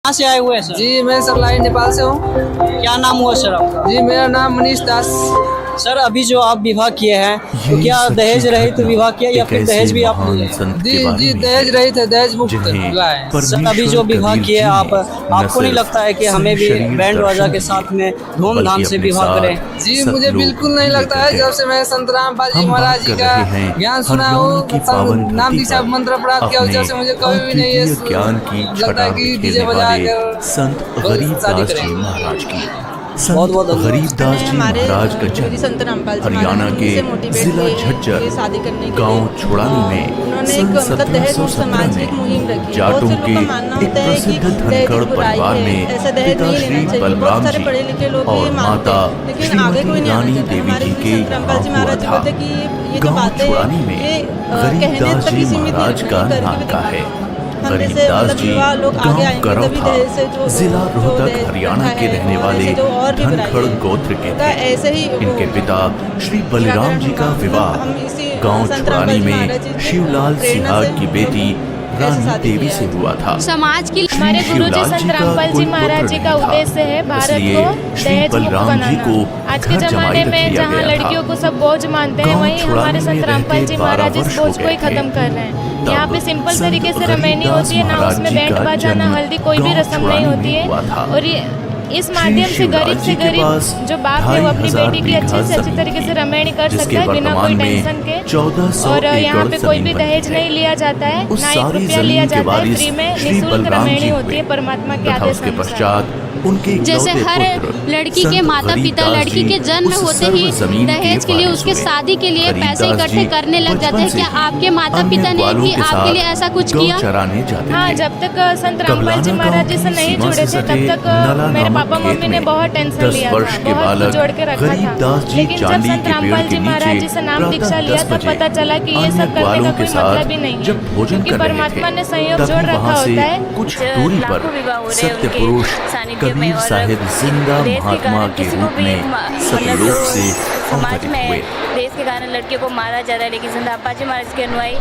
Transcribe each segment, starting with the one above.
कहाँ से आए हुए हैं सर? जी मैं सरलाई नेपाल से हूँ। क्या नाम हुआ सर आपका? जी मेरा नाम मनीष दास। सर अभी जो आप विवाह किए हैं तो क्या दहेज रहित विवाह किया या फिर दहेज भी आप लिए? जी दहेज रहित है, दहेज मुक्त विवाह है। सर अभी जो विवाह किए आप, आपको नहीं लगता है कि हमें भी बैंड बाजा के साथ में धूमधाम से विवाह करें? जी मुझे बिल्कुल नहीं लगता है। जब से मैं संत रामपाल जी महाराज जी का ज्ञान सुना हूँ, नाम दीक्षा मंत्र प्राप्त किया, जब से मुझे कभी भी नहीं लगता है कि डीजे बजा कर संत गरीबदास जी महाराज की। बहुत बहुत संत गरीबदास जी महाराज का जन्म हरियाणा के जिला झज्जर गांव छोड़ानी में सन 1717 में जाटों के एक प्रसिद्ध धनखड़ परिवार में पिता श्री बलराम जी और माता श्रीमती रानी देवी जी के यहाँ हुआ था। गांव छोड़ानी में गरीबदास जी महाराज का नानका है। गरीबदास जी गांव करव था, जिला रोहतक हरियाणा के रहने वाले धनखड़ गोत्र के थे। इनके पिता श्री बलराम जी का विवाह गांव छोड़ानी में शिवलाल सिहाग की बेटी रानी देवी से हुआ था। समाज की हमारे गुरुजी संत रामपाल जी महाराज जी का उद्देश्य है भारत को दहेज मुक्त बनाना। आज के जमाने में जहाँ लड़कियों को सब बोझ मानते हैं, वहीं हमारे संत रामपाल जी महाराज इस बोझ को ही खत्म कर रहे हैं। यहाँ पे सिंपल तरीके से रमैनी होती है, ना उसमें बैंड बाजा ना हल्दी, कोई भी रस्म नहीं होती है। और ये इस माध्यम से गरीब जो बाप है वो अपनी बेटी की अच्छे से अच्छी तरीके से रमैनी कर सकता है बिना कोई टेंशन के। और यहाँ पे कोई भी दहेज नहीं लिया जाता है, ना 1 रुपया लिया जाता है, फ्री में निःशुल्क रमैनी होती है परमात्मा के आदेश के अनुसार। जैसे हर लड़की के माता पिता लड़की के जन्म होते ही दहेज के लिए, उसके शादी के लिए पैसे इकट्ठे करने लग जाते हैं। क्या आपके माता पिता ने भी आपके लिए ऐसा कुछ किया? हाँ, जब तक संत रामपाल जी महाराज जी से नहीं जुड़े थे तब तक मेरे पापा मम्मी ने बहुत टेंशन लिया था, बहुत जोड़ के रखा था। लेकिन जब संत रामपाल जी महाराज जी से नाम दीक्षा लिया तब पता चला कि ये सब करने का कोई मतलब ही नहीं है, क्योंकि परमात्मा ने संयोग जोड़ रखा होता है। कुछ दूरी पर सत्य पुरुष कबीर साहिब जिंदा महात्मा के रूप में सतलोक से समाज में देश के कारण लड़कियों को मारा जा रहा है, लेकिन संत रामपाल जी महाराज के अनुयायी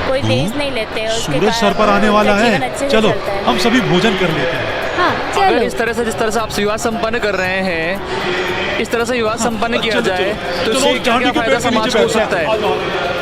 कोई देश नहीं लेते। सूरज सर पर आने वाला है, चलो हम सभी भोजन कर लेते हैं। हाँ, अगर इस तरह से जिस तरह से आप विवाह संपन्न कर रहे हैं, इस तरह से विवाह संपन्न किया जाए तो इससे क्या फायदा समाज को हो सकता है?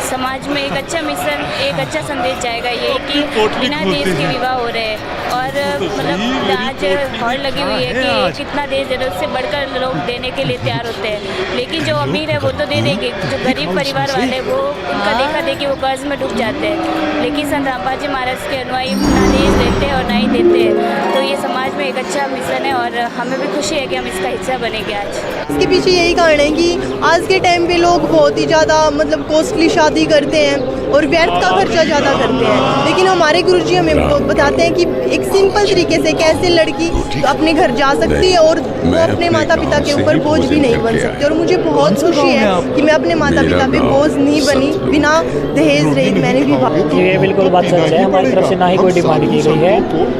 समाज में एक अच्छा मिशन, एक अच्छा संदेश जाएगा ये कि बिना देश के विवाह हो रहे हैं। और मतलब आज हौड़ लगी हुई है कि कितना देश जरूरत से बढ़कर लोग देने के लिए तैयार होते हैं, लेकिन जो अमीर है वो तो दे देंगे, जो गरीब परिवार वाले वो उनका देखा देखी वो कर्ज में डूब जाते हैं। लेकिन संत रामपाल जी महाराज के अनुयायी ना देश देते हैं और ना ही देते हैं। तो ये समाज में एक अच्छा मिशन है और हमें भी खुशी है कि हम इसका हिस्सा बनेंगे। आज इसके पीछे यही कारण है कि आज के टाइम पे लोग बहुत ही ज़्यादा मतलब कॉस्टली शादी करते हैं और व्यर्थ का खर्चा ज़्यादा करते हैं। लेकिन हमारे गुरुजी हमें बताते हैं कि एक सिंपल तरीके से कैसे लड़की अपने घर जा सकती है और वो अपने माता पिता के ऊपर बोझ भी नहीं बन सकती। और मुझे बहुत खुशी है कि मैं अपने माता पिता पे बोझ नहीं बनी, बिना दहेज रहित मैंने भी। ये बिल्कुल बात सच है, हमारी तरफ से ना ही कोई डिमांड की गई है।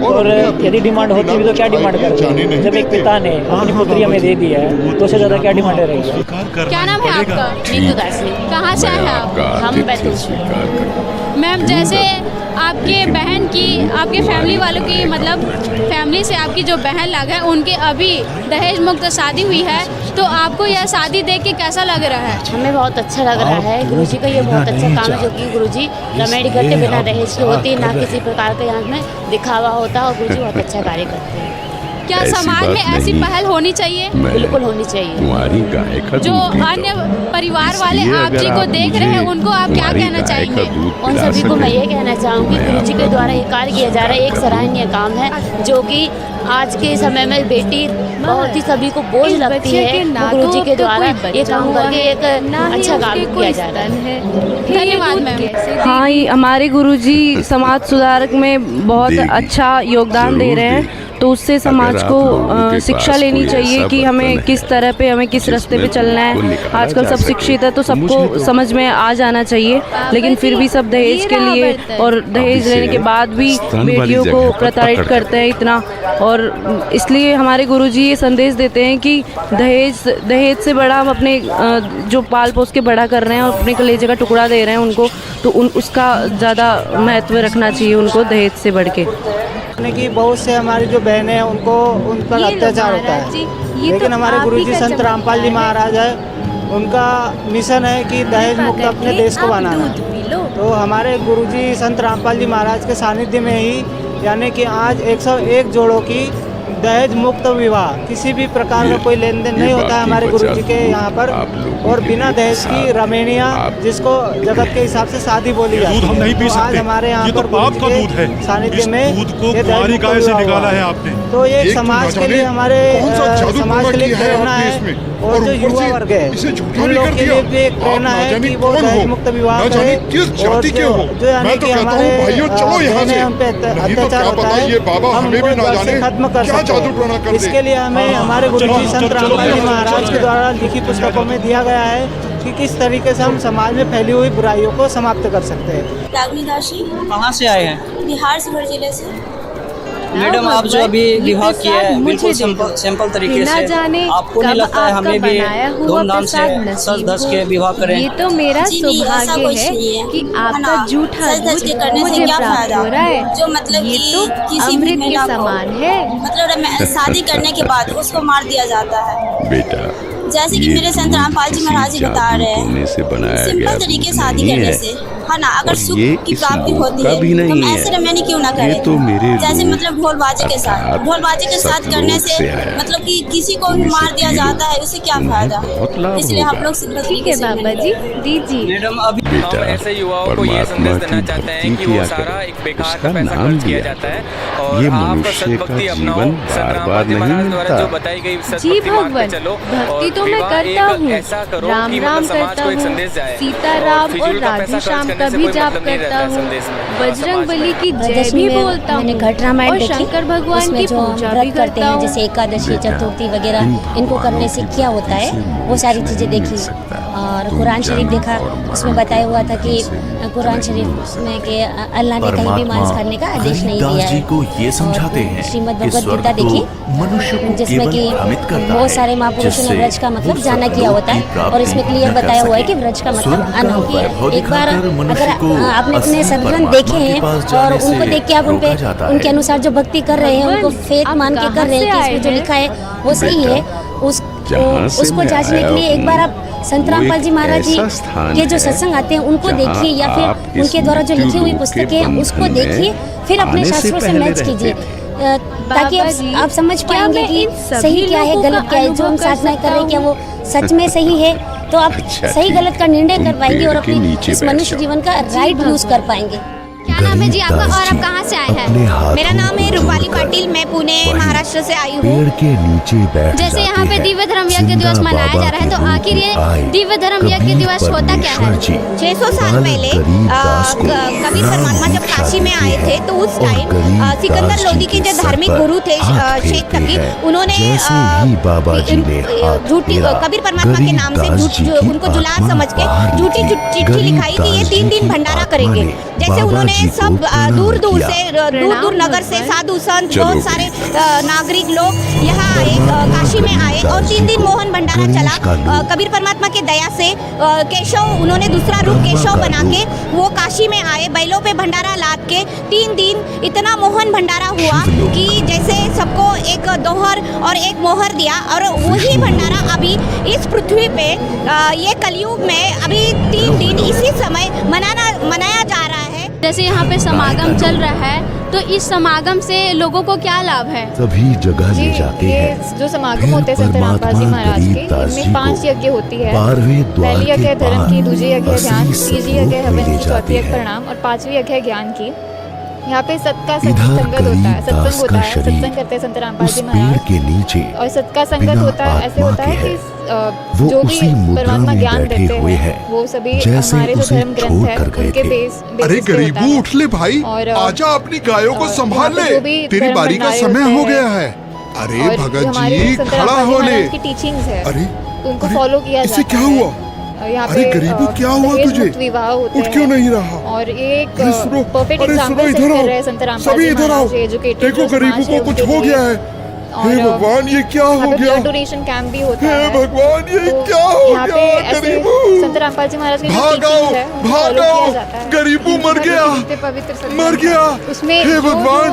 और यदि डिमांड होती भी तो क्या डिमांड करते हैं? जब एक पिता ने अपनी पुत्री हमें दे दी है तो उससे ज़्यादा क्या डिमांड रहेगी? क्या नाम है आपका? नीतू दासी। कहाँ से आए हैं आप? हम बैतूल। मैम, जैसे आपके बहन की, आपके फैमिली वालों की, मतलब फैमिली से आपकी जो बहन लग है उनके अभी दहेज मुक्त शादी हुई है, तो आपको यह शादी देख के कैसा लग रहा है? हमें बहुत अच्छा लग रहा है। गुरुजी का ये बहुत अच्छा काम है, जो कि गुरुजी रमैनी करते बिना दहेज की होती है, ना किसी प्रकार के यहाँ में दिखावा होता है। और गुरुजी बहुत अच्छा कार्य करते हैं। क्या समाज में ऐसी पहल होनी चाहिए? बिल्कुल होनी चाहिए। जो अन्य परिवार वाले आप जी को देख रहे हैं उनको आप क्या कहना चाहेंगे? उन सभी को मैं ये कहना चाहूँगी, गुरुजी के द्वारा ये कार्य किया जा रहा है, एक सराहनीय काम है, जो कि आज के समय में बेटी बहुत ही सभी को बोझ लगती है। गुरुजी के द्वारा ये काम करके एक अच्छा काम किया जा रहा है। धन्यवाद मैम। हाँ, हमारे गुरुजी समाज सुधारक में बहुत अच्छा योगदान दे रहे हैं, तो उससे समाज को शिक्षा लेनी चाहिए कि हमें किस तरह पे, हमें किस रास्ते पे चलना है। आजकल सब शिक्षित है तो सबको समझ में आ जाना चाहिए, लेकिन फिर भी सब दहेज के लिए और दहेज लेने के बाद भी बेटियों को प्रताड़ित करते हैं इतना। और इसलिए हमारे गुरुजी ये संदेश देते हैं कि दहेज से बड़ा हम अपने जो पाल पोस के बड़ा कर रहे हैं और अपने कलेजे का टुकड़ा दे रहे हैं उनको, तो उसका ज़्यादा महत्व रखना चाहिए उनको दहेज से बढ़ के। कि बहुत से हमारी जो बहनें हैं उनको उन पर अत्याचार होता है, लेकिन हमारे गुरुजी संत रामपाल जी महाराज है, उनका मिशन है कि दहेज मुक्त अपने देश को बनाना। तो हमारे गुरुजी संत रामपाल जी महाराज के सानिध्य में ही यानी कि आज 101 जोड़ों की दहेज मुक्त विवाह, किसी भी प्रकार का कोई लेन देन नहीं होता है हमारे गुरुजी के यहाँ पर, और बिना दहेज की रमेनिया, जिसको जगत के हिसाब से शादी बोली जाती है। हम नहीं पी सकते, आज हमारे यहाँ पर बाप का दूध है, सानिध्य में दूध को कुंवारी गाय से निकाला है आपने। तो ये समाज के लिए हमारे समाज के लिए प्रेरणा है, और जो युवा वर्ग है उन लोग के लिए भी एक प्रेरणा है कि वो दहेज मुक्त विवाह करें, और जो यानी कि हमारे बहनें हम पे अत्याचार होता है हम उनको से खत्म कर सकते हैं। इसके लिए हमें हमारे गुरुजी संत रामपाल जी महाराज के द्वारा लिखी पुस्तकों में दिया गया है कि किस तरीके से हम समाज में फैली हुई बुराइयों को समाप्त कर सकते हैं। रागनी दाशी, कहाँ से आए हैं? बिहार शिवहर जिले से। मैडम, आप जो अभी विवाह किया है बिल्कुल सिंपल तरीके से, आपको नहीं लगता है हमें भी धूमधाम से सज धज के विवाह करें? ये तो मेरा सौभाग्य है कि आपका झूठा दूध मुझे प्राप्त हो रहा है, जो मतलब ये तो अमृत के समान है। मतलब शादी करने के बाद उसको मार दिया जाता है बेटा, जैसे कि मेरे संत रामपाल जी महाराज जी बता रहे हैं, सिंपल तरीके से शादी करने से है ना, अगर सुख की प्राप्ति होती है तो हम ऐसे रमैनी क्यों ना करें। तो जैसे मतलब ढोलबाजी के साथ करने से मतलब कि किसी को भी मार दिया जाता है, उससे क्या फायदा। इसलिए हम लोग सिंपल तरीके से बाबा जी दीजिए। मैडम, अभी हम ऐसे युवाओं को ये संदेश देना चाहते हैं कि वो सारा एक बेकार का पैसा खर्च किया जाता है, और आप सद्भक्ति अपनाओ। संत रामपाल जी महाराज द्वारा जो बताई गई सद्भक्ति मार्ग पे चलो, भक्ति तो मैं करता हूँ, ऐसा करो राम कि राम मतलब समाज करता को एक हूँ, संदेश जाए, सीताराम और राधे श्याम का भी जाप करता हूँ, बजरंग बली की जय भी बोलता हूँ, घट रामायण और देखी, शंकर भगवान की जो पूजा भी व्रत करते करता हैं हूँ। जैसे एकादशी चतुर्थी वगैरह, इनको करने से क्या होता है वो सारी चीज़ें देखी। और कुरान शरीफ देखा, उसमें बताया हुआ था कि कुरान शरीफ में कि अल्लाह ने कहीं भी मांस खाने का आदेश नहीं दिया है। को ये समझाते हैं श्रीमद् भगवद गीता देखी, जिसमें कि बहुत सारे महापुरुषों ने व्रज का मतलब जाना किया होता है, और इसमें क्लियर बताया हुआ है कि व्रज का मतलब अन्न होता है। एक बार अगर आपने अपने सदगुण देखे हैं और उनको देख के आप उनके अनुसार जो भक्ति कर रहे हैं, उनको फेथ मान के कर रहे हैं कि इसमें जो लिखा है वो सही है, उसको जांचने के लिए एक बार आप संत रामपाल जी महाराज जी के जो सत्संग आते हैं उनको देखिए, या फिर उनके द्वारा जो लिखी हुई पुस्तकें हैं उसको देखिए, फिर अपने शास्त्रों से मैच कीजिए, ताकि आप समझ पाएंगे कि सही क्या है गलत क्या है। जो हम साधना कर रहे हैं क्या वो सच में सही है, तो आप सही गलत का निर्णय कर पाएंगे और अपने इस मनुष्य जीवन का राइट यूज कर पाएंगे। क्या नाम है जी आपका और आप कहाँ से आए हैं? मेरा नाम है रूपाली पाटिल, मैं पुणे महाराष्ट्र से आई हूँ। जैसे यहाँ पे दिव्य धर्म यज्ञ दिवस मनाया जा रहा है, तो आखिर ये दिव्य धर्म यज्ञ दिवस होता क्या है? 600 साल पहले कबीर परमात्मा जब काशी में आए थे, तो उस टाइम सिकंदर लोदी के जो धार्मिक गुरु थे शेख कबीर, उन्होंने झूठी कबीर परमात्मा के नाम से उनको जुलास समझ के झूठी चिट्ठी लिखाई कि ये 3 दिन भंडारा करेंगे। जैसे उन्होंने सब दूर दूर नगर से साधु संत बहुत सारे नागरिक लोग यहाँ आए, काशी में आए, और 3 दिन मोहन भंडारा चला। कबीर परमात्मा के दया से केशव, उन्होंने दूसरा रूप केशव बना के वो काशी में आए, बैलों पे भंडारा लाद के 3 दिन इतना मोहन भंडारा हुआ कि जैसे सबको एक दोहर और एक मोहर दिया, और वही भंडारा अभी इस पृथ्वी पे ये कलयुग में अभी 3 दिन इसी समय मनाया जा रहा है। जैसे यहाँ पे समागम चल रहा है, तो इस समागम से लोगों को क्या लाभ है? सभी जगह ले जाते हैं। जो समागम होते हैं संत रामपाल जी महाराज के, इनमें 5 यज्ञ होती है। पहली यज्ञ है धर्म की, दूसरी यज्ञ है ध्यान, तीसरी यज्ञ है हवन की, चौथी यज्ञ प्रणाम, और 5वीं यज्ञ है ज्ञान की। यहाँ पे सत का संगत होता है, सत्संग होता है, सत्संग करते हैं संत रामपाल जी महाराज। और सत का संगत होता है, ऐसे होता है कि जो भी परमात्मा ज्ञान देते हैं वो सभी हमारे जो धर्म ग्रंथ है उनके बेस। अरे गरीबू उठ ले भाई, आजा अपनी गायों को संभाल ले, तेरी बारी का समय हो गया है। अरे भगत जी खड़ा हो ले, टीचिंग्स है, अरे उनको फॉलो किया जाता है। क्या हुआ? यहाँ अरे गरीबू क्या हुआ तुझे? विवाह होते उठ क्यों नहीं रहा? और एक परफेक्ट एग्जांपल सेट कर रहे हैं संत रामपाल जी महाराज, एजुकेटेड। देखो गरीबू को कुछ हो गया है, हे भगवान, ये क्या हो गया? ब्लड डोनेशन कैंप भी होता है। भगवान, ये तो क्या हो यहाँ पे गया? ऐसे गरीबू, संत रामपाल जी महाराज की जो भागो, टीचिंग है वो फॉलो भागो, किया जाता है। गरीबू मर गया, पवित्र संत मर गया। उसमें हे भगवान,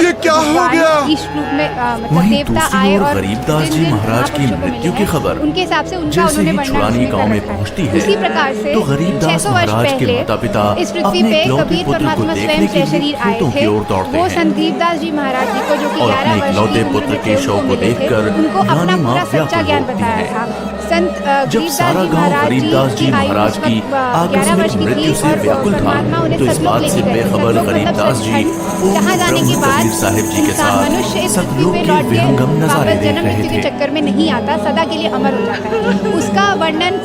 ये क्या हो गया? इस रूप में मतलब वहीं देवता दूसरी आए ओर और गरीबदास जी महाराज की मृत्यु की खबर उनके हिसाब से उनका जैसे उन्होंने ही वर्णन छुड़ानी उसमें गांव कर में रखा है। पहुंचती है उसी प्रकार से तो गरीबदास 600 वर्ष महाराज के पहले माता पिता इस पृथ्वी अपने पे इकलौते कबीर पुत्र को परमात्मा देखने स्वयं के लिए शरीर आए खेतों थे। की ओर दौड़ते वो हैं संत दीपदास जी महाराज जी को जो कि और 11 अपने वर्ष इकलौते की पुत्र उम्र के में थे, शव उनको को मिले थे। देखकर उनको अपना रानी माँ पूरा सच्चा व्याकुल ज्ञान होती बताया है। था। संत जब दीपदास सारा जी गांव महाराज गरीबदास जी की आयु महाराज उस की वक्त 11 वर्ष आकस्मिक की मृत्यु थी से और व्याकुल था, परमात्मा उन्हें तो इस सतलोक बात लेके से गए थे। बेखबर सतलोक गरीबदास जी जहाँ जाने के बाद कबीर साहिब जी के इंसान मनुष्य इस साथ पृथ्वी सतलोक पे के लौट के विहंगम नजारे वापस देख जन्म रहे मृत्यु के थे। चक्कर में नहीं आता, सदा के लिए अमर हो जाता है। उसका वर्णन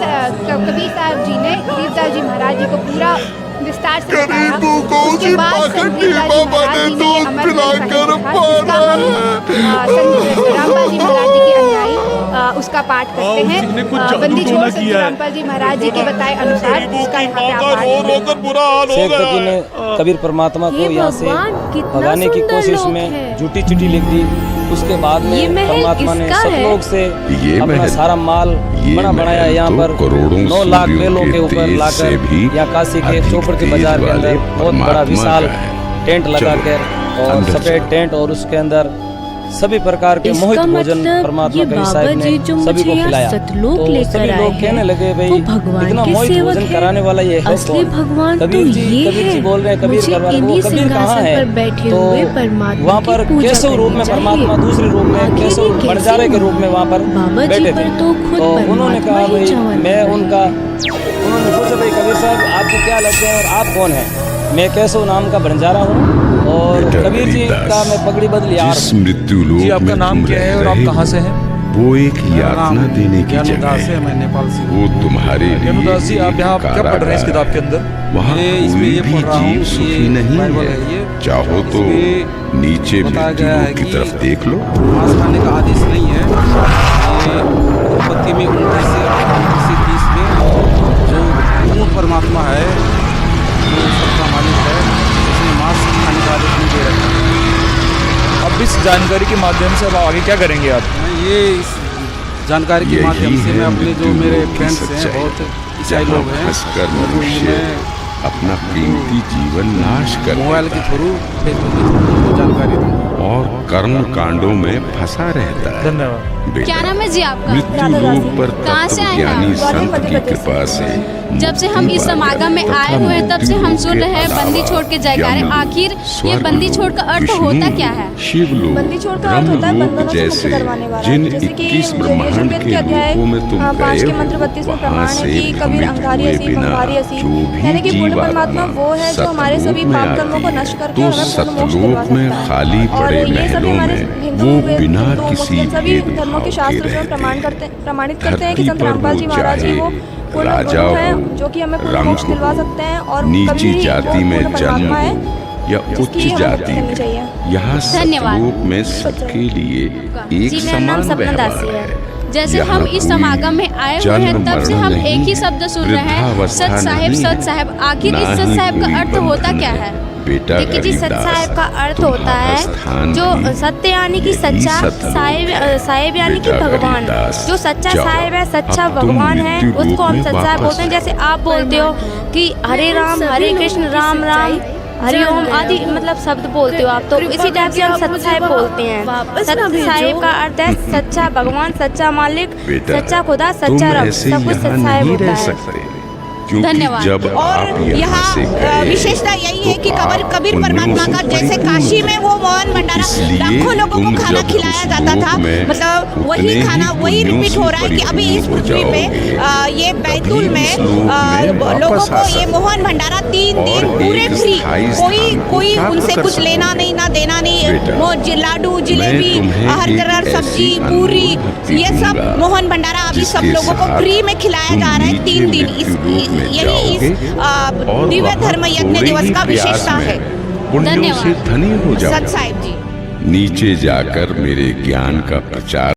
कबीर साहब जी ने दीपदास जी महाराज जी को पूरा विस्तार से बताया। उसके बाद संत दीपदास जी महाराज जी ने ये अमर ग्रंथ साहिब लिखा, जिसका हम संत रामपाल जी महाराज जी के अनुयायी उसका पाठ करते हैं। बंदी छोड़ संत रामपाल जी महाराज जी के बताए अनुसार उसका यहाँ पे आप पाठ शेख तकी ने कबीर परमात्मा को यहाँ से भगाने की कोशिश में झूठी चिट्ठी लिख दी। उसके बाद में परमात्मा ने सतलोक से अपना सारा माल बना बनाया यहाँ पर 9 लाख बैलों के ऊपर लाकर या काशी के चौपर के बाजार के अंदर बहुत बड़ा विशाल टेंट लगाकर और सफेद टेंट और उसके अंदर सभी प्रकार के मोहित भोजन परमात्मा के साहिब ने सभी को खिलाया। तो सभी लोग कहने लगे भाई इतना मोहित भोजन कराने वाला ये है कौन? कबीर जी बोल रहे हैं कबीर करवा रहे हैं। वो कबीर कहाँ है? तो वहाँ पर केशव रूप में परमात्मा दूसरे रूप में केशव बंजारे के रूप में वहाँ पर बैठे थे। तो उन्होंने कहा भाई मैं उन्होंने पूछा भाई कबीर साहब आपकी क्या लगते हैं और आप कौन है? मैं केशव नाम का बंजारा हूँ और कबीर जी का मैं पगड़ी बदली यार। जी आपका नाम क्या है और आप कहाँ से हैं? वो एक यातना देने की जगह है। मैं नेपाल से। वो तुम्हारे लिए जी आप यहाँ क्या पढ़ रहे हैं इस किताब के अंदर? वहाँ कोई भी जीव सुखी नहीं है। चाहो तो नीचे मृत्युलोक की तरफ देख लो। मांस खाने का आदेश नहीं है। उत्पत्ति में 29 से 30 में जो पूर्ण परमात्मा है जो सबका मालिक है उसने मांस खाने का आदेश नहीं दे रखा। अब इस जानकारी के माध्यम से अब आगे क्या करेंगे आप? ये इस जानकारी के माध्यम से मैं अपने जो मेरे फ्रेंड्स हैं बहुत ईसाई लोग हैं अपना कीमती जीवन नाश कर मोबाइल के थ्रू फेसबुक के थ्रू जानकारी दूँ और कर्म कांडों में फंसा रहता है। धन्यवाद। क्या नाम है जी आपका? मृत्युलोक पर कहाँ से आए हैं तत्वज्ञानी आप? संत की कृपा से जब से हम इस समागम में आए हुए हैं तब से हम सुन रहे हैं बंदी छोड़ के जयकारे। आखिर ये बंदी छोड़ का अर्थ होता क्या है? शिवलोक, ब्रह्मलोक जैसे जिन 21 ब्रह्मांड के लोकों में तुम गए हो वहाँ से भ्रमित हुए बिना जो भी जीवात्मा सतलोक में आती तो सतलोक में खाली पड़े महलों में वो बिना किसी भेदभाव के रहते। प्रमाणित करते हैं कि धरती संत रामपाल जी महाराज जी वो पर राजा हो, जो कि हमें पूर्ण रंग मोक्ष दिलवा सकते हैं और नीची जाति में जन्म हो या उच्च जिसकी हमें जाति करनी चाहिए। में, यहाँ सतलोक में सबके लिए एक जी मेरा नाम समान सपना दासी व्यवहार है। है। जैसे यहाँ हम इस कोई समागम में आए हुए हैं तब से हम एक ही शब्द सुन रहे हैं सत साहिब सत साहिब। आखिर इस सत साहिब का अर्थ होता क्या है? देखिए जी सत साहिब का अर्थ होता है जो सत्य यानी कि सच्चा, साहिब यानी कि भगवान। जो सच्चा साहिब है सच्चा भगवान है उसको हम सत साहिब बोलते हैं। जैसे आप बोलते हो कि हरे राम हरे कृष्ण राम राम हरि ओम आदि मतलब शब्द बोलते हो आप, तो इसी टाइप से हम सत साहिब बोलते हैं। सत साहिब का अर्थ है सच्चा भगवान, सच्चा मालिक, सच्चा खुदा, सच्चा रब, सब कुछ सत साहिब होता है। धन्यवाद। जब आप यहाँ विशेषता यही है कि कबीर परमात्मा का जैसे काशी में वो मोहन भंडारा लाखों लोगों को खाना खिलाया जाता था, मतलब वही खाना वही रिपीट हो रहा है कि अभी इस पृथ्वी में ये बैतूल में लोगों को ये मोहन भंडारा 3 दिन पूरे फ्री, कोई उनसे कुछ लेना नहीं ना देना नहीं। वो लाडू जिलेबी हर तरह सब्जी पूरी ये सब मोहन भंडारा अभी सब लोगों को फ्री में खिलाया जा रहा है 3 दिन। यही इस दिव्य धर्म यज्ञ दिवस का विशेषता है। पुण्यों से धनी हो जाओ। सत साहिब जी नीचे जाकर मेरे ज्ञान का प्रचार